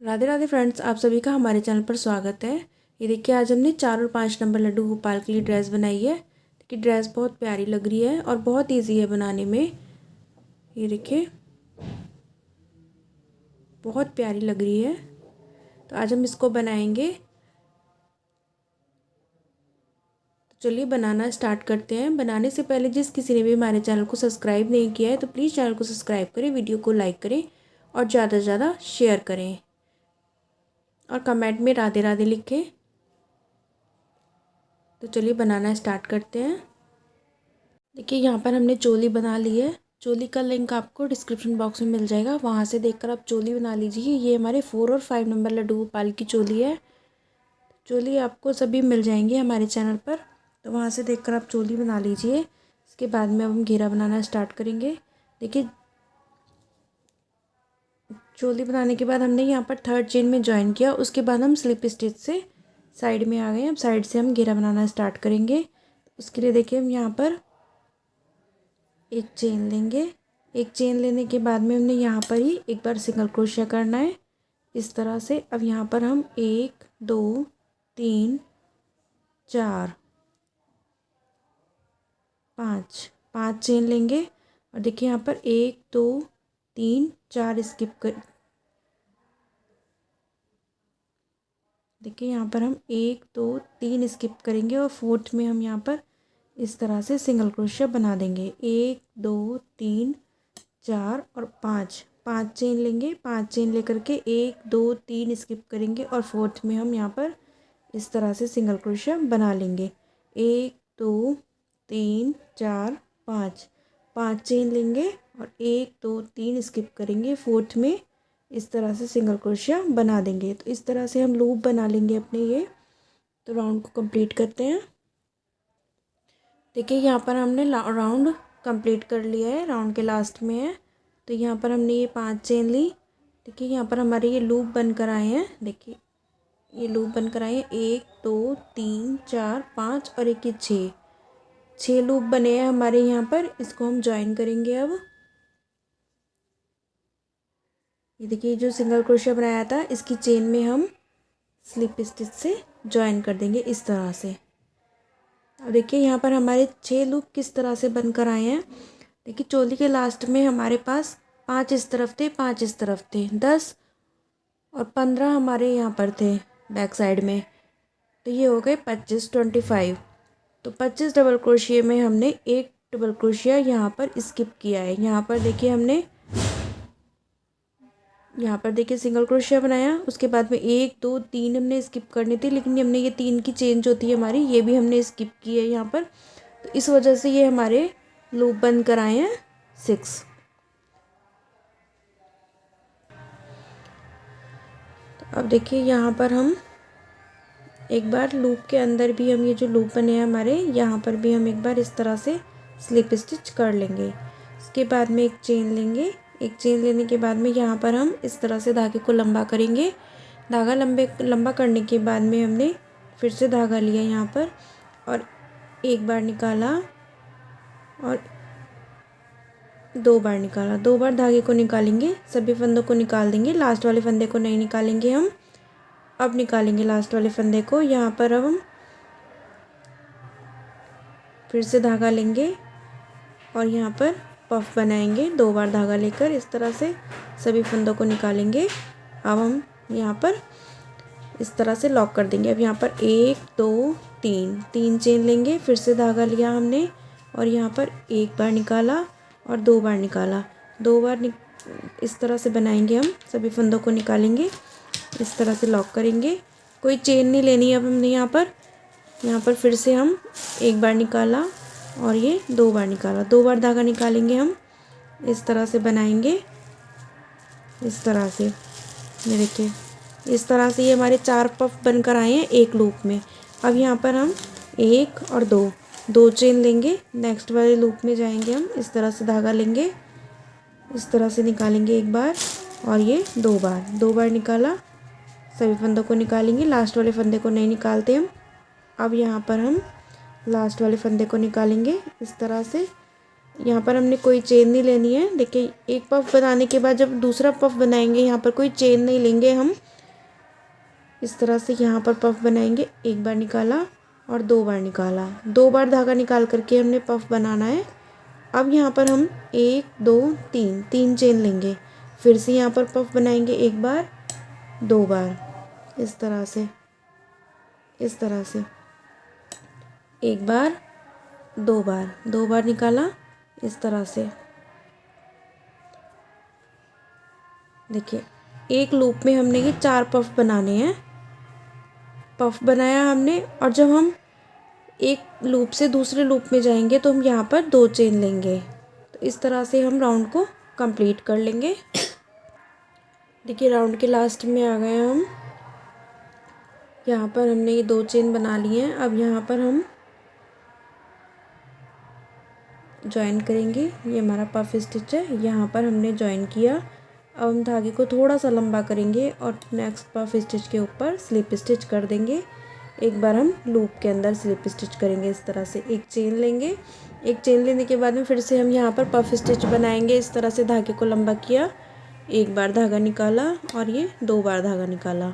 Radhe Radhe friends, आप सभी का हमारे चैनल पर स्वागत है। ये देखिए, आज हमने 4 और 5 नंबर लड्डू गोपाल के लिए ड्रेस बनाई है। देखिए, ड्रेस बहुत प्यारी लग रही है और बहुत इजी है बनाने में। ये देखिए, बहुत प्यारी लग रही है। तो आज हम इसको बनाएंगे। तो चलिए बनाना स्टार्ट करते हैं। बनाने से पहले जिस किसी ने भी हमारे चैनल को सब्सक्राइब नहीं किया है तो प्लीज़ चैनल को सब्सक्राइब करें, वीडियो को लाइक करें और ज़्यादा से ज़्यादा शेयर करें और कमेंट में राधे राधे लिखें। तो चलिए बनाना स्टार्ट करते हैं। देखिए, यहाँ पर हमने चोली बना ली है। चोली का लिंक आपको डिस्क्रिप्शन बॉक्स में मिल जाएगा, वहाँ से देखकर आप चोली बना लीजिए। ये हमारे 4 और 5 नंबर लड्डू गोपाल की चोली है। चोली आपको सभी मिल जाएंगे हमारे चैनल पर, तो वहाँ से देखकर आप चोली बना लीजिए। इसके बाद में अब हम घेरा बनाना स्टार्ट करेंगे। देखिए, चोली बनाने के बाद हमने यहाँ पर 3rd चेन में ज्वाइन किया। उसके बाद हम स्लिप स्टिच से साइड में आ गए। अब साइड से हम घेरा बनाना स्टार्ट करेंगे। उसके लिए देखिए, हम यहाँ पर एक चेन लेंगे। एक चेन लेने के बाद में हमने यहाँ पर ही एक बार सिंगल क्रोशिया करना है इस तरह से। अब यहाँ पर हम 1 2 3 4 5 चेन लेंगे और देखिए यहाँ पर 1 2 3 4 स्किप कर। देखिए, यहाँ पर हम 1 2 3 स्किप करेंगे और 4th में हम यहाँ पर इस तरह से सिंगल क्रोशिया बना देंगे। 1 2 3 4 और 5 चेन लेंगे। 5 चेन लेकर के 1 2 3 स्किप करेंगे और 4th में हम यहाँ पर इस तरह से सिंगल क्रोशिया बना लेंगे। 1 2 3 4 5 चेन लेंगे और 1 2 3 स्किप करेंगे। 4th में इस तरह से सिंगल क्रोशिया बना देंगे। तो इस तरह से हम लूप बना लेंगे अपने ये। तो राउंड को कंप्लीट करते हैं। देखिए, यहाँ पर हमने राउंड कंप्लीट कर लिया है, राउंड के लास्ट में है। तो यहाँ पर हमने ये 5 चेन ली। देखिए, यहाँ पर हमारे ये लूप बनकर आए हैं। देखिए, ये लूप बनकर आए हैं 1 2 3 4 5 और एक ये 6 लूप बने हैं हमारे यहाँ पर। इसको हम ज्वाइन करेंगे। अब ये देखिए, जो सिंगल क्रोशिया बनाया था इसकी चेन में हम स्लिप स्टिच से ज्वाइन कर देंगे इस तरह से। अब देखिए, यहाँ पर हमारे 6 लूप किस तरह से बनकर आए हैं। देखिए, चोली के लास्ट में हमारे पास 5 इस तरफ थे, 5 इस तरफ थे, 10 और 15 हमारे यहाँ पर थे बैक साइड में। तो ये हो गए 25 25। तो 25 डबल क्रोशिया में हमने एक डबल क्रोशिया यहाँ पर स्किप किया है। यहाँ पर देखिए सिंगल क्रोशिया बनाया। उसके बाद में 1 2 3 हमने स्किप करनी थी, लेकिन हमने ये 3 की चेन जो थी हमारी, ये भी हमने स्किप की है यहाँ पर। तो इस वजह से ये हमारे लूप बन कर आए हैं 6। तो अब देखिए, यहाँ पर हम एक बार लूप के अंदर भी हम ये जो लूप बने हैं हमारे, यहाँ पर भी हम एक बार इस तरह से स्लिप स्टिच कर लेंगे। इसके बाद में एक चेन लेंगे। एक चेन लेने के बाद में यहाँ पर हम इस तरह से धागे को लंबा करेंगे। धागा लंबा करने के बाद में हमने फिर से धागा लिया यहाँ पर और एक बार निकाला और 2 बार निकाला। 2 बार धागे को निकालेंगे, सभी फंदों को निकाल देंगे, लास्ट वाले फंदे को नहीं निकालेंगे हम। अब निकालेंगे लास्ट वाले फंदे को। यहाँ पर अब हम फिर से धागा लेंगे और यहाँ पर पफ बनाएंगे। 2 बार धागा लेकर इस तरह से सभी फंदों को निकालेंगे। अब हम यहाँ पर इस तरह से लॉक कर देंगे। अब यहाँ पर 1 2 3 चेन लेंगे। फिर से धागा लिया हमने और यहाँ पर एक बार निकाला और 2 बार निकाला। 2 बार इस तरह से बनाएंगे। हम सभी फंदों को निकालेंगे, इस तरह से लॉक करेंगे। कोई चेन नहीं लेनी। अब हमने यहाँ पर फिर से हम एक बार निकाला और ये 2 बार निकाला। 2 बार धागा निकालेंगे, हम इस तरह से बनाएंगे। इस तरह से ये देखिए, इस तरह से ये हमारे 4 पफ बनकर आए हैं एक लूप में। अब यहाँ पर हम 1 और 2 चेन लेंगे। नेक्स्ट वाले लूप में जाएंगे। हम इस तरह से धागा लेंगे, इस तरह से निकालेंगे एक बार और ये 2 बार निकाला। सभी फंदों को निकालेंगे, लास्ट वाले फंदे को नहीं निकालते हम। अब यहाँ पर हम लास्ट वाले फंदे को निकालेंगे इस तरह से। यहाँ पर हमने कोई चेन नहीं लेनी है। देखिए, एक पफ बनाने के बाद जब दूसरा पफ बनाएंगे यहाँ पर कोई चेन नहीं लेंगे हम। इस तरह से यहाँ पर पफ बनाएंगे। एक बार निकाला और दो बार निकाला, दो बार धागा निकाल करके हमने पफ बनाना है। अब यहाँ पर हम 1 2 3 3 चेन लेंगे, फिर से यहाँ पर पफ बनाएंगे। एक बार, दो बार, इस तरह से, इस तरह से, एक बार, दो बार निकाला, इस तरह से। देखिए एक लूप में हमने ये 4 पफ बनाने हैं। पफ बनाया हमने, और जब हम एक लूप से दूसरे लूप में जाएंगे तो हम यहाँ पर 2 चेन लेंगे। तो इस तरह से हम राउंड को कंप्लीट कर लेंगे। देखिए राउंड के लास्ट में आ गए हम। यहाँ पर हमने ये 2 चेन बना लिए हैं। अब यहाँ पर हम जॉइन करेंगे। ये हमारा पफ स्टिच है, यहाँ पर हमने जॉइन किया। अब हम धागे को थोड़ा सा लंबा करेंगे और नेक्स्ट पफ स्टिच के ऊपर स्लिप स्टिच कर देंगे। एक बार हम लूप के अंदर स्लिप स्टिच करेंगे। इस तरह से एक चेन लेंगे। एक चेन लेने के बाद में फिर से हम यहाँ पर पफ स्टिच बनाएंगे। इस तरह से धागे को लंबा किया, एक बार धागा निकाला और ये 2 बार धागा निकाला।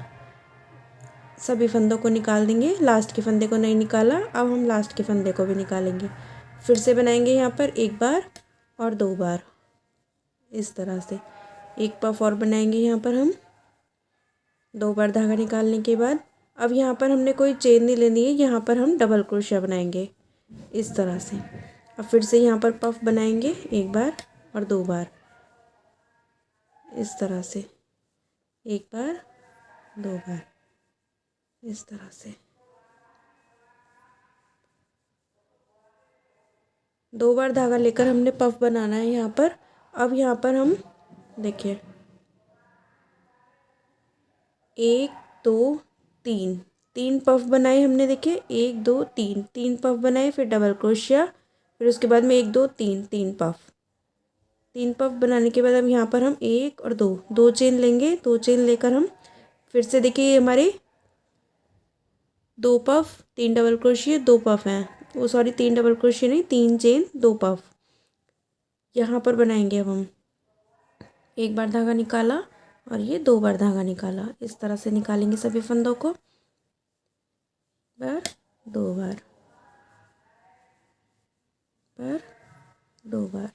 सभी फंदों को निकाल देंगे, लास्ट के फंदे को नहीं निकाला। अब हम लास्ट के फंदे को भी निकालेंगे। फिर से बनाएंगे यहाँ पर एक बार और 2 बार, इस तरह से। एक पफ और बनाएंगे यहाँ पर हम 2 बार धागा निकालने के बाद। अब यहाँ पर हमने कोई चेन नहीं लेनी है, यहाँ पर हम डबल क्रोशिया बनाएंगे इस तरह से। अब फिर से यहाँ पर पफ बनाएंगे एक बार और 2 बार, इस तरह से, एक बार 2 बार, इस तरह से। 2 बार धागा लेकर हमने पफ बनाना है यहाँ पर। अब यहाँ पर हम देखिए 1 2 3 3 पफ बनाए हमने। देखिए 1 2 3 3 पफ बनाए, फिर डबल क्रोशिया, फिर उसके बाद में 1 2 3 3 पफ। 3 पफ बनाने के बाद अब यहाँ पर हम 1 और 2 चेन लेंगे। 2 चेन लेकर हम फिर से, देखिए ये हमारे 2 पफ 3 डबल क्रोशिया 2 पफ हैं, वो सॉरी 3 डबल क्रोशिया नहीं, 3 चेन 2 पफ यहाँ पर बनाएंगे। अब हम एक बार धागा निकाला और ये 2 बार धागा निकाला। इस तरह से निकालेंगे सभी फंदों को, बार 2 बार, पर 2 बार।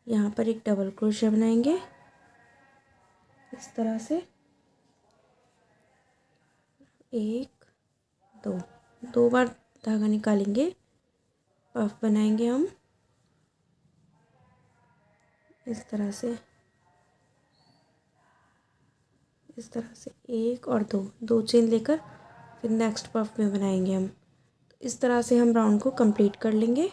यहाँ पर एक डबल क्रोशिया बनाएंगे इस तरह से, 1 2 2 बार धागा निकालेंगे, पफ बनाएंगे हम इस तरह से, इस तरह से। 1 और 2 चेन लेकर फिर नेक्स्ट पफ में बनाएंगे हम। तो इस तरह से हम राउंड को कंप्लीट कर लेंगे।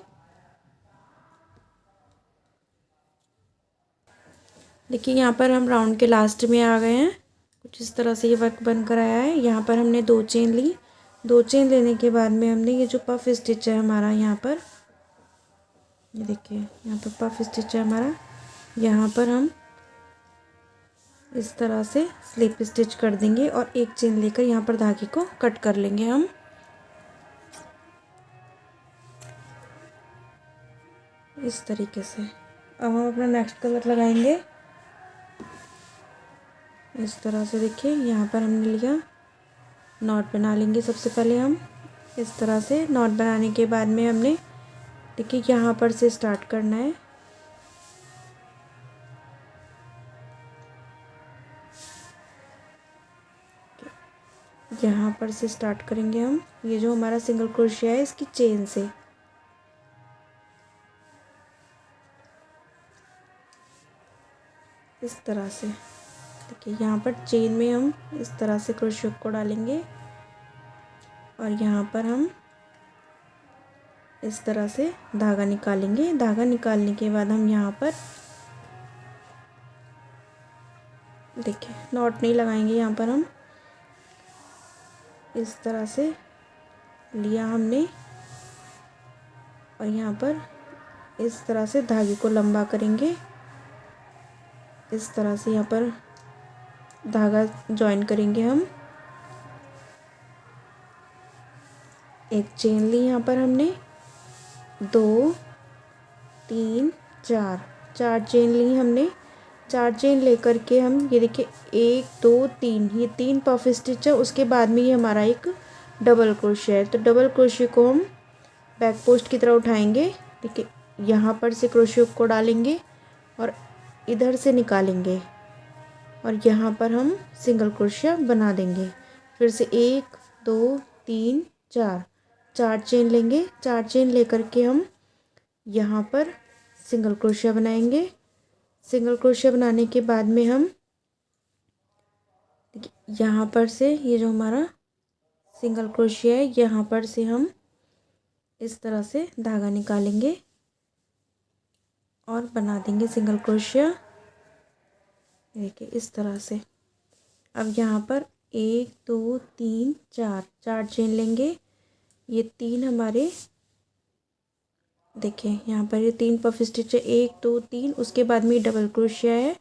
देखिए यहाँ पर हम राउंड के लास्ट में आ गए हैं। कुछ इस तरह से ये वर्क बनकर आया है। यहाँ पर हमने 2 चेन ली। 2 चेन लेने के बाद में हमने ये जो पफ स्टिच है हमारा, यहाँ पर ये देखिए यहाँ पर पफ स्टिच है हमारा, यहाँ पर हम इस तरह से स्लिप स्टिच कर देंगे और एक चेन लेकर यहाँ पर धागे को कट कर लेंगे हम। इस तरीके से। अब हम अपना नेक्स्ट कलर लगाएंगे इस तरह से। देखिए यहाँ पर हमने लिया, नॉट बना लेंगे सबसे पहले हम इस तरह से। नॉट बनाने के बाद में हमने, देखिए यहाँ पर से स्टार्ट करना है। यहाँ पर से स्टार्ट करेंगे हम। ये जो हमारा सिंगल क्रोशिया है इसकी चेन से, इस तरह से। देखिए यहाँ पर चेन में हम इस तरह से क्रोशिया को डालेंगे और यहाँ पर हम इस तरह से धागा निकालेंगे। धागा निकालने के बाद हम यहाँ पर देखिए नॉट नहीं लगाएंगे। यहाँ पर हम इस तरह से लिया हमने और यहाँ पर इस तरह से धागे को लंबा करेंगे। इस तरह से यहाँ पर धागा जॉइन करेंगे हम। एक चेन ली यहाँ पर हमने, 2 3 4 चेन ली हमने। 4 चेन लेकर के हम ये देखिए 1 2 3, ये 3 पफ स्टिच है। उसके बाद में ये हमारा एक डबल क्रोशिया है। तो डबल क्रोशिया को हम बैक पोस्ट की तरह उठाएंगे। देखिए यहाँ पर से क्रोशिया को डालेंगे और इधर से निकालेंगे और यहाँ पर हम सिंगल क्रोशिया बना देंगे। फिर से 1 2 3 4, 4 चेन लेंगे। 4 चेन लेकर के हम यहाँ पर सिंगल क्रोशिया बनाएंगे। सिंगल क्रोशिया बनाने के बाद में हम यहाँ पर से ये जो हमारा सिंगल क्रोशिया है, यहाँ पर से हम इस तरह से धागा निकालेंगे और बना देंगे सिंगल क्रोशिया। देखिए इस तरह से। अब यहाँ पर 1 2 3 4, 4 चेन लेंगे। ये 3 हमारे देखिए यहाँ पर ये 3 पफ स्टिच है, 1 2 3। उसके बाद में डबल क्रोशिया है,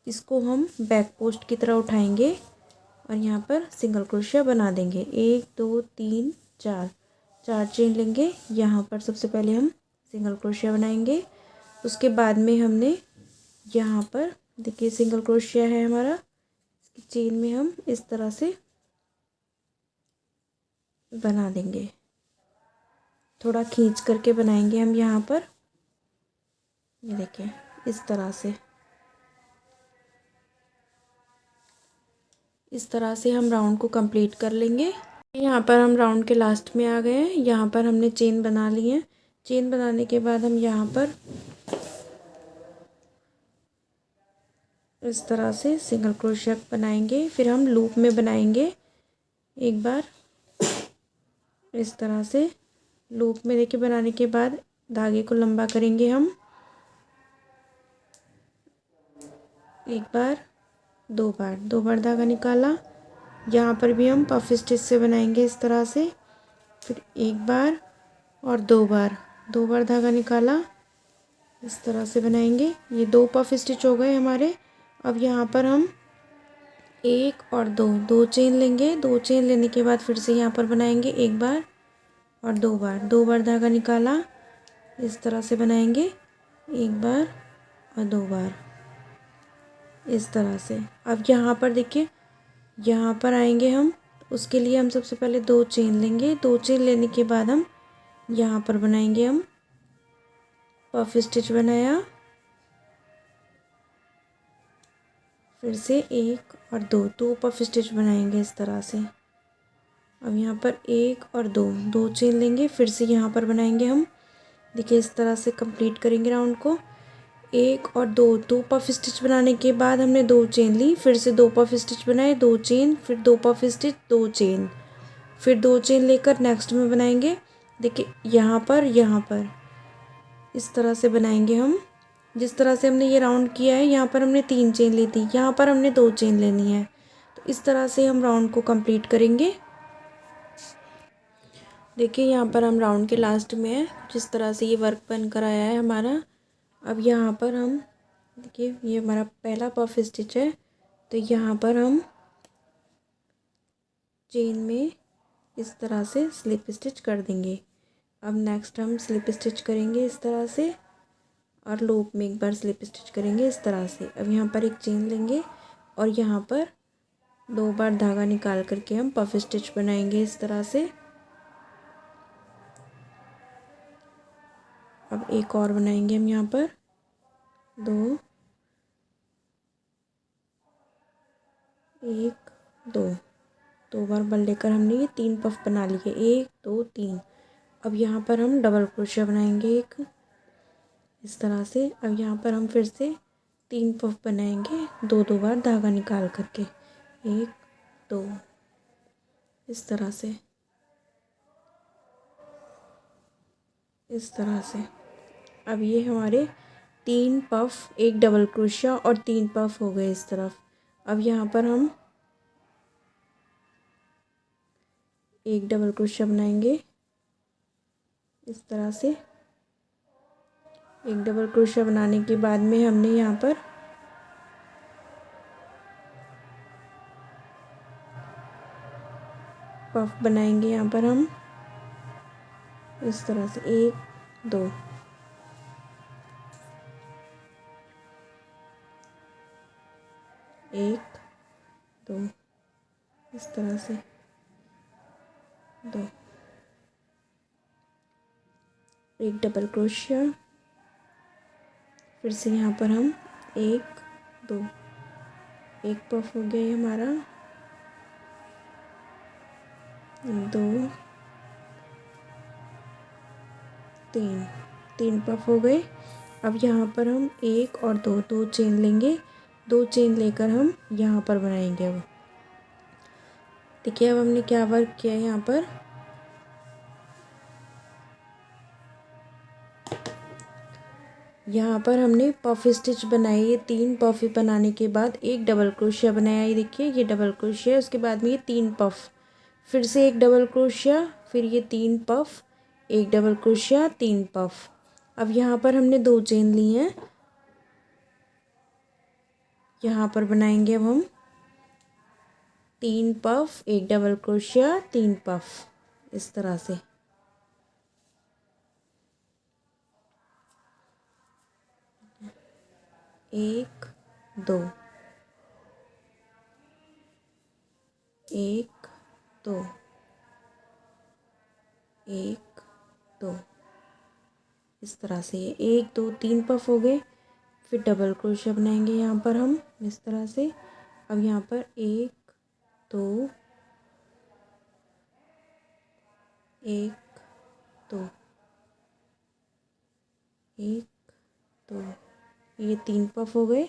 इसको हम बैक पोस्ट की तरह उठाएंगे और यहाँ पर सिंगल क्रोशिया बना देंगे। 1 2 3 4, 4 चेन लेंगे। यहाँ पर सबसे पहले हम सिंगल क्रोशिया बनाएंगे। उसके बाद में हमने यहाँ पर देखिए सिंगल क्रोशिया है हमारा, इसकी चेन में हम इस तरह से बना देंगे। थोड़ा खींच करके बनाएंगे हम यहाँ पर, ये देखिए इस तरह से। इस तरह से हम राउंड को कंप्लीट कर लेंगे। यहाँ पर हम राउंड के लास्ट में आ गए हैं। यहाँ पर हमने चेन बना ली है। चेन बनाने के बाद हम यहाँ पर इस तरह से सिंगल क्रोशिया बनाएंगे। फिर हम लूप में बनाएंगे एक बार इस तरह से। लूप में देखिए बनाने के बाद धागे को लंबा करेंगे हम एक बार, दो बार धागा निकाला। यहाँ पर भी हम पफ स्टिच से बनाएंगे इस तरह से। फिर एक बार और दो बार धागा निकाला, इस तरह से बनाएंगे। ये 2 पफ स्टिच हो गए हमारे। अब यहाँ पर हम 1 और 2 चेन लेंगे। 2 चेन लेने के बाद फिर से यहाँ पर बनाएंगे एक बार और दो बार धागा निकाला, इस तरह से बनाएंगे एक बार और 2 बार इस तरह से। अब यहाँ पर देखिए यहाँ पर आएंगे हम, उसके लिए हम सबसे पहले 2 चेन लेंगे। 2 चेन लेने के बाद हम यहाँ पर बनाएंगे हम पफ स्टिच बनाया, फिर से 1 और 2 पफ स्टिच बनाएंगे इस तरह से। अब यहाँ पर 1 और 2 चेन लेंगे। फिर से यहाँ पर बनाएंगे हम, देखिए इस तरह से कंप्लीट करेंगे राउंड को। 1 और 2 पफ स्टिच बनाने के बाद हमने 2 चेन ली। फिर से 2 पफ स्टिच बनाए, 2 चेन, फिर 2 पफ स्टिच, 2 चेन, फिर 2 चेन लेकर नेक्स्ट में बनाएंगे। देखिए यहाँ पर इस तरह से बनाएंगे हम। जिस तरह से हमने ये राउंड किया है, यहाँ पर हमने 3 चेन ली थी, यहाँ पर हमने 2 चेन लेनी है। तो इस तरह से हम राउंड को कंप्लीट करेंगे। देखिए यहाँ पर हम राउंड के लास्ट में है, जिस तरह से ये वर्क बन कर आया है हमारा। अब यहाँ पर हम देखिए ये हमारा पहला पफ स्टिच है, तो यहाँ पर हम चेन में इस तरह से स्लिप स्टिच कर देंगे। अब नेक्स्ट हम स्लिप स्टिच करेंगे इस तरह से और लूप में एक बार स्लिप स्टिच करेंगे इस तरह से। अब यहाँ पर एक चेन लेंगे और यहाँ पर 2 बार धागा निकाल करके हम पफ स्टिच बनाएंगे इस तरह से। अब एक और बनाएंगे हम यहाँ पर 2 1 2 बार बल लेकर हमने ये 3 पफ बना लिए, 1 2 3। अब यहाँ पर हम डबल क्रोशिया बनाएंगे एक इस तरह से। अब यहाँ पर हम फिर से 3 पफ बनाएंगे 2 बार धागा निकाल करके, 1 2 इस तरह से, इस तरह से। अब ये हमारे 3 पफ, एक डबल क्रोशिया और 3 पफ हो गए इस तरफ। अब यहाँ पर हम एक डबल क्रोशिया बनाएंगे इस तरह से। एक डबल क्रोशिया बनाने के बाद में हमने यहाँ पर पफ बनाएंगे। यहाँ पर हम इस तरह से 1 2 इस तरह से 2, एक डबल क्रोशिया, फिर से यहाँ पर हम 1 2, एक पफ हो गया ये हमारा, 2 3, 3 पफ हो गए। अब यहाँ पर हम 1 और 2 चेन लेंगे, 2 चेन लेकर हम यहाँ पर बनाएंगे। अब देखिए अब हमने क्या वर्क किया है यहाँ पर, यहाँ पर हमने पफ स्टिच बनाई है। 3 पफ बनाने के बाद एक डबल क्रोशिया बनाया, ये देखिए ये डबल क्रोशिया, उसके बाद में ये 3 पफ, फिर से एक डबल क्रोशिया, फिर ये 3 पफ, एक डबल क्रोशिया, 3 पफ। अब यहाँ पर हमने 2 चेन ली हैं, यहाँ पर बनाएंगे अब हम 3 पफ, एक डबल क्रोशिया, 3 पफ, इस तरह से। एक 2, 1 2, 1 2, इस तरह से 1 2 3 पफ हो गए। फिर डबल क्रोशिया बनाएंगे यहाँ पर हम इस तरह से। अब यहाँ पर 1 2, 1 2, 1 2, ये 3 पफ हो गए।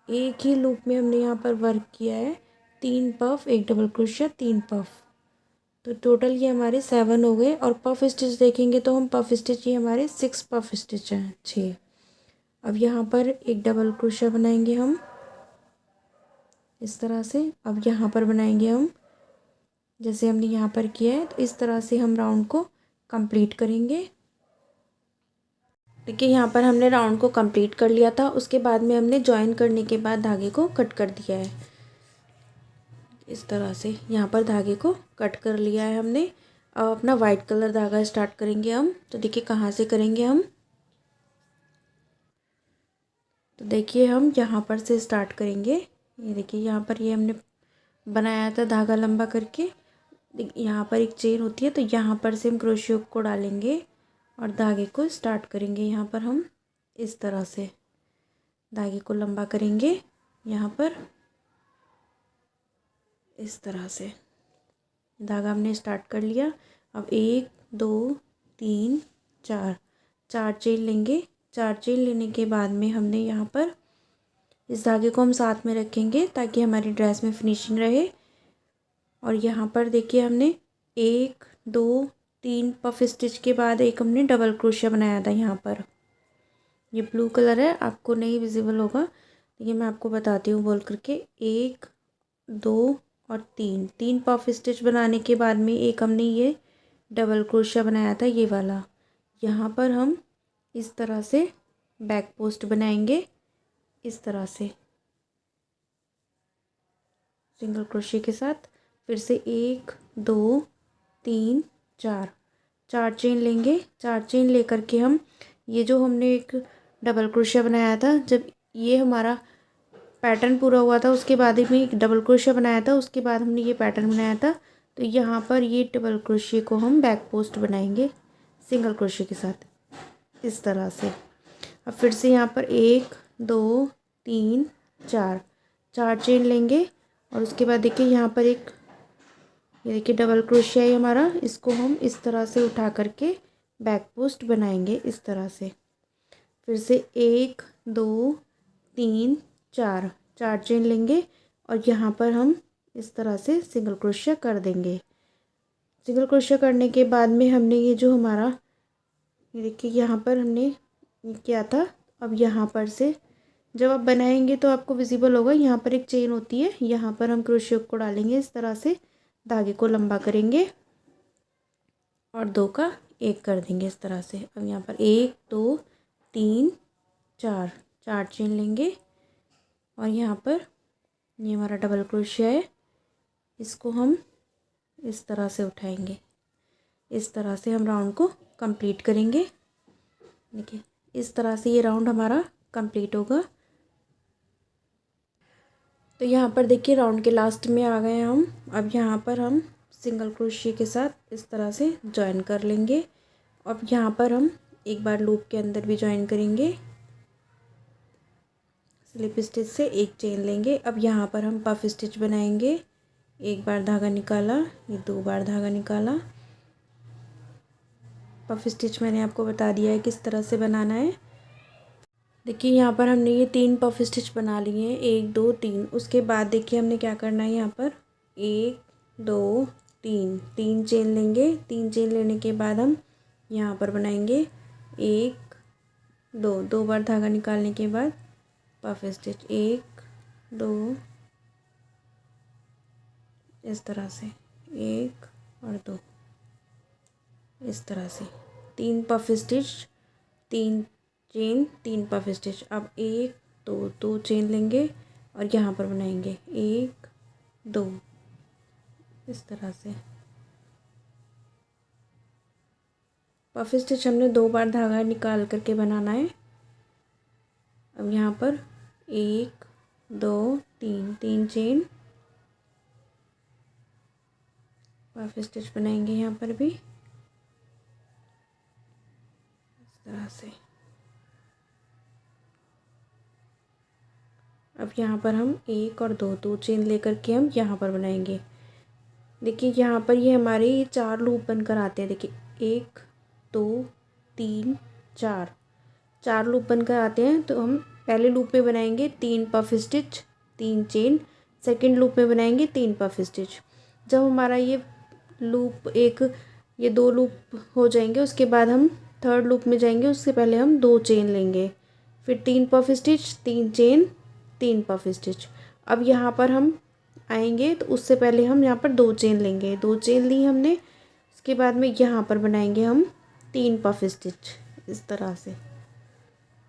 एक ही लूप में हमने यहाँ पर वर्क किया है, 3 पफ, एक डबल क्रोशिया, 3 पफ, तो टोटल ये हमारे 7 हो गए। और पफ स्टिच देखेंगे तो हम पफ स्टिच ये हमारे 6 पफ स्टिच हैं, 6। अब यहाँ पर एक डबल क्रोशिया बनाएंगे हम इस तरह से। अब यहाँ पर बनाएंगे हम जैसे हमने यहाँ पर किया है, तो इस तरह से हम राउंड को कंप्लीट करेंगे। देखिए यहाँ पर हमने राउंड को कंप्लीट कर लिया था, उसके बाद में हमने जॉइन करने के बाद धागे को कट कर दिया है इस तरह से। यहाँ पर धागे को कट कर लिया है हमने। अब अपना वाइट कलर धागा स्टार्ट करेंगे हम। तो देखिए कहाँ से करेंगे हम, तो देखिए हम यहाँ पर से स्टार्ट करेंगे। ये देखिए यहाँ पर ये हमने बनाया था धागा लंबा करके, यहाँ पर एक चेन होती है, तो यहाँ पर से हम क्रोशियो को डालेंगे और धागे को स्टार्ट करेंगे। यहाँ पर हम इस तरह से धागे को लंबा करेंगे, यहाँ पर इस तरह से धागा हमने स्टार्ट कर लिया। अब 1 2 3 4, 4 चेन लेंगे। 4 चेन लेने के बाद में हमने यहाँ पर इस धागे को हम साथ में रखेंगे ताकि हमारी ड्रेस में फिनिशिंग रहे। और यहाँ पर देखिए हमने 1 2 3 पफ स्टिच के बाद एक हमने डबल क्रोशिया बनाया था। यहाँ पर ये ब्लू कलर है, आपको नहीं विजिबल होगा, देखिए मैं आपको बताती हूँ बोल करके। 1 2 और 3, 3 पफ स्टिच बनाने के बाद में एक हमने ये डबल क्रोशिया बनाया था, ये वाला। यहाँ पर हम इस तरह से बैक पोस्ट बनाएंगे इस तरह से सिंगल क्रोशिया के साथ। फिर से 1 2 3 4, 4 चेन लेंगे। 4 चेन लेकर के हम ये जो हमने एक डबल क्रोशिया बनाया था, जब ये हमारा पैटर्न पूरा हुआ था उसके बाद में एक डबल क्रोशिया बनाया था, उसके बाद हमने ये पैटर्न बनाया था। तो यहाँ पर ये डबल क्रोशिया को हम बैक पोस्ट बनाएंगे सिंगल क्रोशिया के साथ इस तरह से। अब फिर से यहाँ पर 1 2 3 4, 4 चेन लेंगे और उसके बाद देखिए यहाँ पर एक ये देखिए डबल क्रोशिया है हमारा, इसको हम इस तरह से उठा करके बैक पोस्ट बनाएंगे इस तरह से। फिर से 1 2 3 4, 4 चेन लेंगे और यहाँ पर हम इस तरह से सिंगल क्रोशिया कर देंगे। सिंगल क्रोशिया करने के बाद में हमने ये जो हमारा ये देखिए यहाँ पर हमने किया था। अब यहाँ पर से जब आप बनाएंगे तो आपको विजिबल होगा, यहाँ पर एक चेन होती है, यहाँ पर हम क्रोशिया को डालेंगे इस तरह से, धागे को लंबा करेंगे और 2 का 1 कर देंगे इस तरह से। अब यहाँ पर 1 2 3 4, 4 चेन लेंगे और यहाँ पर ये हमारा डबल क्रोशिया है, इसको हम इस तरह से उठाएंगे। इस तरह से हम राउंड को कंप्लीट करेंगे। देखिए इस तरह से ये राउंड हमारा कंप्लीट होगा। तो यहाँ पर देखिए राउंड के लास्ट में आ गए हम। अब यहाँ पर हम सिंगल क्रोशिया के साथ इस तरह से जॉइन कर लेंगे। अब यहाँ पर हम एक बार लूप के अंदर भी जॉइन करेंगे, स्लिप स्टिच से एक चेन लेंगे। अब यहाँ पर हम पफ स्टिच बनाएंगे। एक बार धागा निकाला, ये 2 बार धागा निकाला। पफ स्टिच मैंने आपको बता दिया है किस तरह से बनाना है। देखिए यहाँ पर हमने ये 3 पफ स्टिच बना लिए हैं, 1 2 3। उसके बाद देखिए हमने क्या करना है, यहाँ पर 1 2 3 3 चेन लेंगे। 3 चेन लेने के बाद हम यहाँ पर बनाएंगे 1 2 2 बार धागा निकालने के बाद पफ स्टिच 1 2, इस तरह से 1 और 2, इस तरह से 3 puff stitch, 3 chain, 3 puff stitch. अब 1 2 2 चेन लेंगे और यहाँ पर बनाएंगे 1 2, इस तरह से। पफ स्टिच हमने 2 बार धागा निकाल करके बनाना है। अब यहाँ पर 1 2 3 3 चेन, पफ स्टिच बनाएंगे यहाँ पर भी इस तरह से। अब यहाँ पर हम 1 और 2 2 चेन लेकर के हम यहाँ पर बनाएंगे। देखिए यहाँ पर ये हमारे ये 4 लूप बनकर आते हैं। देखिए 1 2 3 4, 4 लूप बनकर आते हैं। तो हम पहले लूप में बनाएंगे 3 puff stitch 3 chain, second loop में बनाएंगे 3 पफ स्टिच। जब हमारा ये लूप ये 2 लूप हो जाएंगे, उसके बाद हम थर्ड लूप में जाएंगे। उससे पहले हम 2 चेन लेंगे, फिर 3 puff stitch 3 chain 3 puff stitch. अब यहाँ पर हम आएंगे तो उससे पहले हम यहाँ पर 2 चेन लेंगे, 2 चेन ली हमने। उसके बाद में यहाँ पर बनाएंगे हम 3 पफ स्टिच इस तरह से,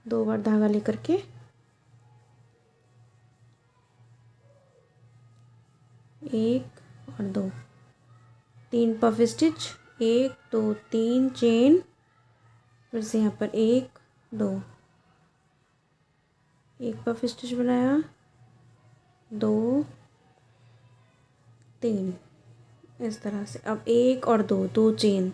2 बार धागा लेकर के। एक और 2, 3 पफ स्टिच, 1 2 3 चेन, फिर से यहाँ पर 1 2, 1 पफ स्टिच बनाया, 2 3, इस तरह से। अब 1 और 2 2 चेन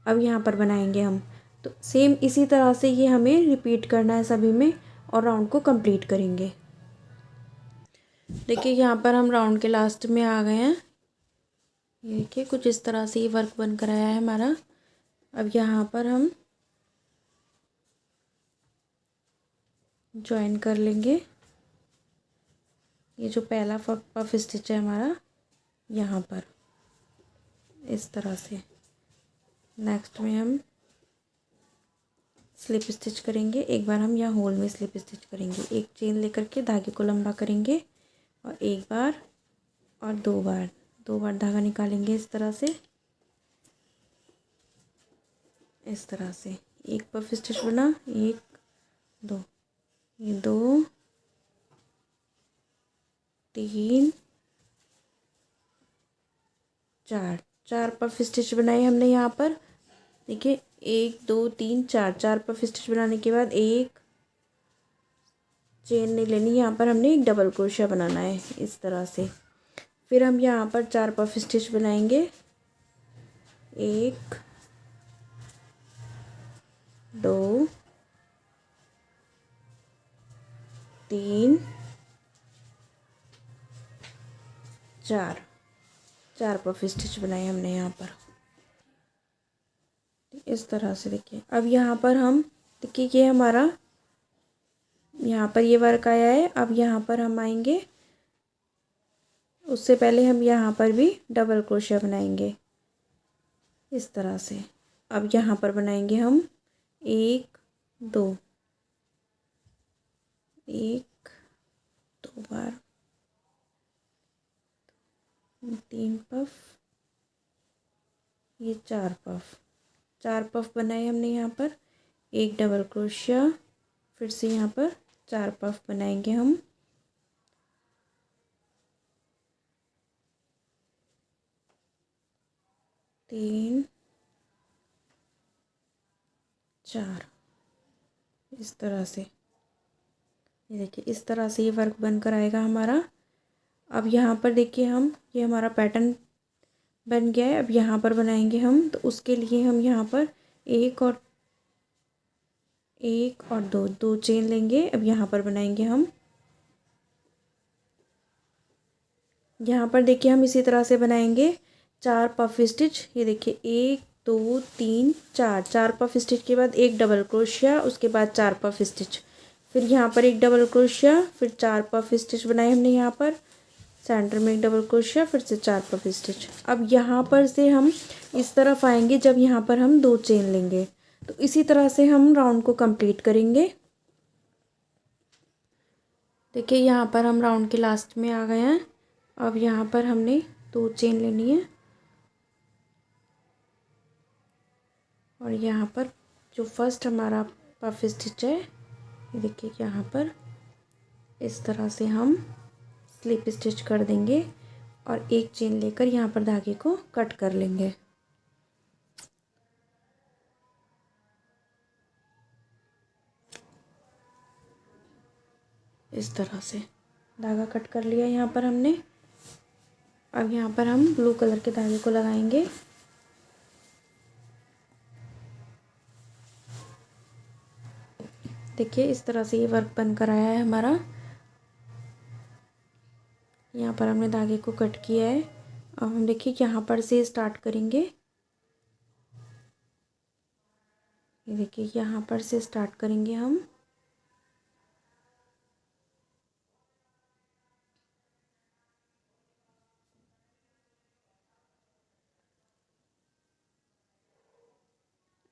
अब यहाँ पर बनाएंगे हम। तो सेम इसी तरह से ये हमें रिपीट करना है सभी में और राउंड को कंप्लीट करेंगे। देखिए यहाँ पर हम राउंड के लास्ट में आ गए हैं। ये देखिए कुछ इस तरह से ये वर्क बनकर आया है हमारा। अब यहाँ पर हम ज्वाइन कर लेंगे। ये जो पहला पफ स्टिच है हमारा यहाँ पर इस तरह से। नेक्स्ट में हम स्लिप स्टिच करेंगे। एक बार हम यहाँ होल में स्लिप स्टिच करेंगे, एक चेन लेकर के धागे को लंबा करेंगे और एक बार और 2 बार, 2 बार धागा निकालेंगे इस तरह से, इस तरह से। एक पफ स्टिच बना, 1 2, ये 2 3 4, 4 पफ स्टिच बनाए हमने यहाँ पर। देखिए 1 2 3 4, 4 पफ स्टिच बनाने के बाद एक चेन नहीं लेनी, यहाँ पर हमने एक डबल क्रोशिया बनाना है इस तरह से। फिर हम यहाँ पर 4 पफ स्टिच बनाएंगे, 1 2 3 4, 4 पफ स्टिच बनाए हमने यहाँ पर इस तरह से। देखिए अब यहाँ पर हम देखिए ये हमारा यहाँ पर ये वर्क आया है। अब यहाँ पर हम आएंगे, उससे पहले हम यहाँ पर भी डबल क्रोशिया बनाएंगे इस तरह से। अब यहाँ पर बनाएंगे हम 1 2, 1 2 बार, 3 पफ, ये 4 पफ, 4 पफ बनाए हमने यहाँ पर, एक डबल क्रोशिया, फिर से यहाँ पर 4 पफ बनाएंगे हम। तीन 4 इस तरह से। ये देखिए इस तरह से ये वर्क बनकर आएगा हमारा। अब यहाँ पर देखिए हम ये हमारा पैटर्न बन गया है। अब यहाँ पर बनाएंगे हम, तो उसके लिए हम यहाँ पर एक और दो दो चेन लेंगे। अब यहाँ पर बनाएंगे हम, यहाँ पर देखिए हम इसी तरह से बनाएंगे 4 पफ स्टिच। ये देखिए 1 2 3 4, 4 पफ स्टिच के बाद एक डबल क्रोशिया, उसके बाद 4 पफ स्टिच, फिर यहाँ पर एक डबल क्रोशिया, फिर 4 पफ स्टिच बनाए हमने। यहाँ पर सेंटर में एक डबल क्रोशिया, फिर से 4 पफ स्टिच। अब यहाँ पर से हम इस तरफ आएंगे जब यहाँ पर हम 2 चेन लेंगे, तो इसी तरह से हम राउंड को कंप्लीट करेंगे। देखिए यहाँ पर हम राउंड के लास्ट में आ गए हैं। अब यहाँ पर हमने 2 चेन लेनी है और यहाँ पर जो फर्स्ट हमारा पफ स्टिच है, ये देखिए यहाँ पर इस तरह से हम स्लिप स्टिच कर देंगे और एक चेन लेकर यहाँ पर धागे को कट कर लेंगे। इस तरह से धागा कट कर लिया यहाँ पर हमने। अब यहाँ पर हम ब्लू कलर के धागे को लगाएंगे। देखिए इस तरह से ये वर्क बनकर आया है हमारा। यहाँ पर हमने धागे को कट किया है। अब हम देखिए यहाँ पर से स्टार्ट करेंगे। ये देखिए यहाँ पर से स्टार्ट करेंगे हम।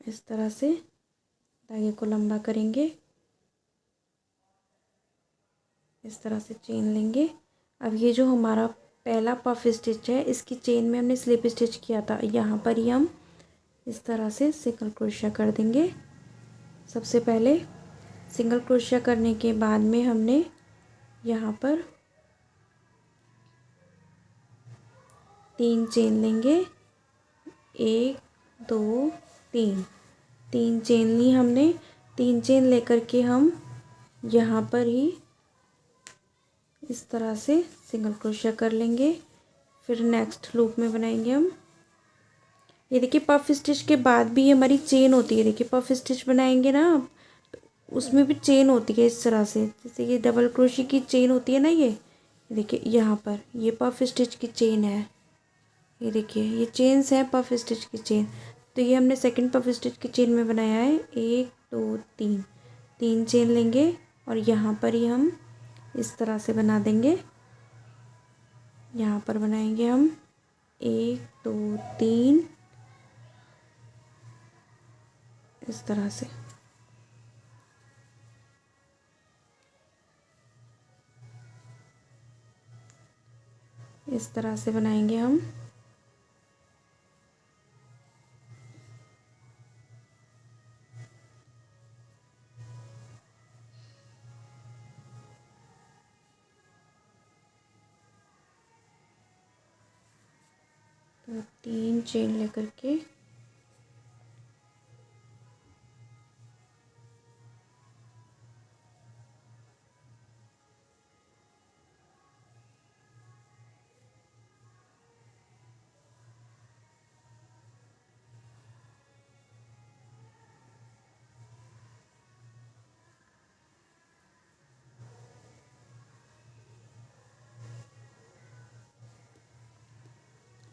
इस तरह से धागे को लंबा करेंगे, इस तरह से चेन लेंगे। अब ये जो हमारा पहला पफ स्टिच है, इसकी चेन में हमने स्लिप स्टिच किया था, यहाँ पर ही हम इस तरह से सिंगल क्रोशिया कर देंगे। सबसे पहले सिंगल क्रोशिया करने के बाद में हमने यहाँ पर 3 चेन लेंगे। 1 2 3, 3 चेन ली हमने। 3 चेन लेकर के हम यहाँ पर ही इस तरह से सिंगल क्रोशिया कर लेंगे। फिर नेक्स्ट लूप में बनाएंगे हम। ये देखिए पफ स्टिच के बाद भी ये हमारी चेन होती है। देखिए पफ स्टिच बनाएंगे ना, उसमें भी चेन होती है इस तरह से, जैसे ये डबल क्रोशी की चेन होती है ना। ये देखिए यहाँ पर ये पफ स्टिच की चेन है। ये देखिए ये चेन्स है पफ स्टिच की चेन। तो ये हमने सेकंड पफ स्टिच की चेन में बनाया है। 1 2 3, 3 चेन लेंगे और यहाँ पर ही हम इस तरह से बना देंगे। यहाँ पर बनाएंगे हम 1 2 3, इस तरह से। इस तरह से बनाएंगे हम। तो 3 चेन लेकर के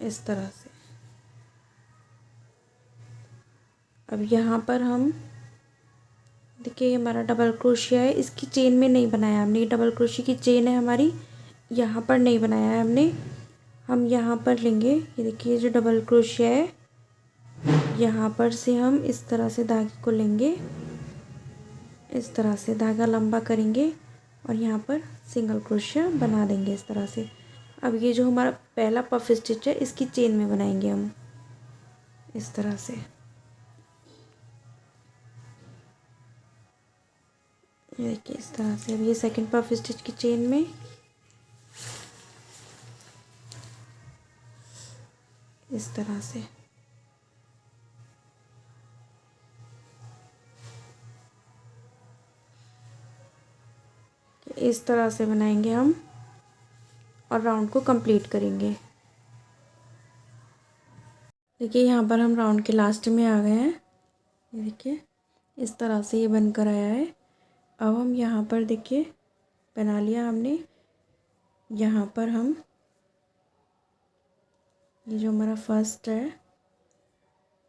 इस तरह से। अब यहाँ पर हम देखिए हमारा डबल क्रोशिया है, इसकी चेन में नहीं बनाया हमने। डबल क्रोशिया की चेन है हमारी, यहाँ पर नहीं बनाया है हमने। हम यहाँ पर लेंगे। ये देखिए जो डबल क्रोशिया है, यहाँ पर से हम इस तरह से धागे को लेंगे। इस तरह से धागा लंबा करेंगे और यहाँ पर सिंगल क्रोशिया बना देंगे इस तरह से। अब ये जो हमारा पहला पफ स्टिच है, इसकी चेन में बनाएंगे हम इस तरह से। ये देखिए इस तरह से। अब ये सेकंड पफ स्टिच की चेन में इस तरह से। इस तरह से बनाएंगे हम और राउंड को कंप्लीट करेंगे। देखिए यहाँ पर हम राउंड के लास्ट में आ गए हैं। ये देखिए इस तरह से ये बनकर आया है। अब हम यहाँ पर देखिए बना लिया हमने। यहाँ पर हम ये जो हमारा फर्स्ट है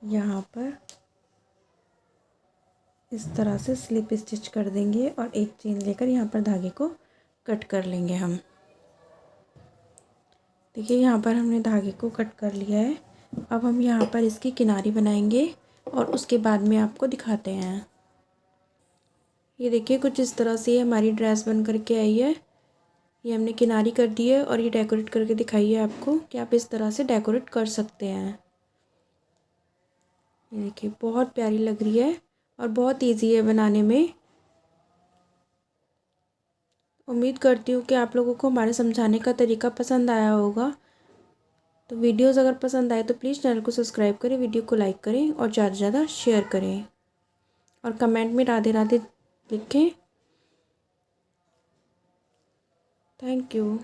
यहाँ पर इस तरह से स्लिप स्टिच कर देंगे और एक चेन लेकर यहाँ पर धागे को कट कर लेंगे हम। देखिए यहाँ पर हमने धागे को कट कर लिया है। अब हम यहाँ पर इसकी किनारी बनाएंगे और उसके बाद में आपको दिखाते हैं। ये देखिए कुछ इस तरह से हमारी ड्रेस बन करके आई है। ये हमने किनारी कर दी है और ये डेकोरेट करके दिखाई है आपको कि आप इस तरह से डेकोरेट कर सकते हैं। ये देखिए बहुत प्यारी लग रही है और बहुत इजी है बनाने में। उम्मीद करती हूँ कि आप लोगों को हमारे समझाने का तरीका पसंद आया होगा। तो वीडियोज़ अगर पसंद आए तो प्लीज़ चैनल को सब्सक्राइब करें, वीडियो को लाइक करें और ज़्यादा से ज़्यादा शेयर करें और कमेंट में राधे राधे लिखें। Thank you.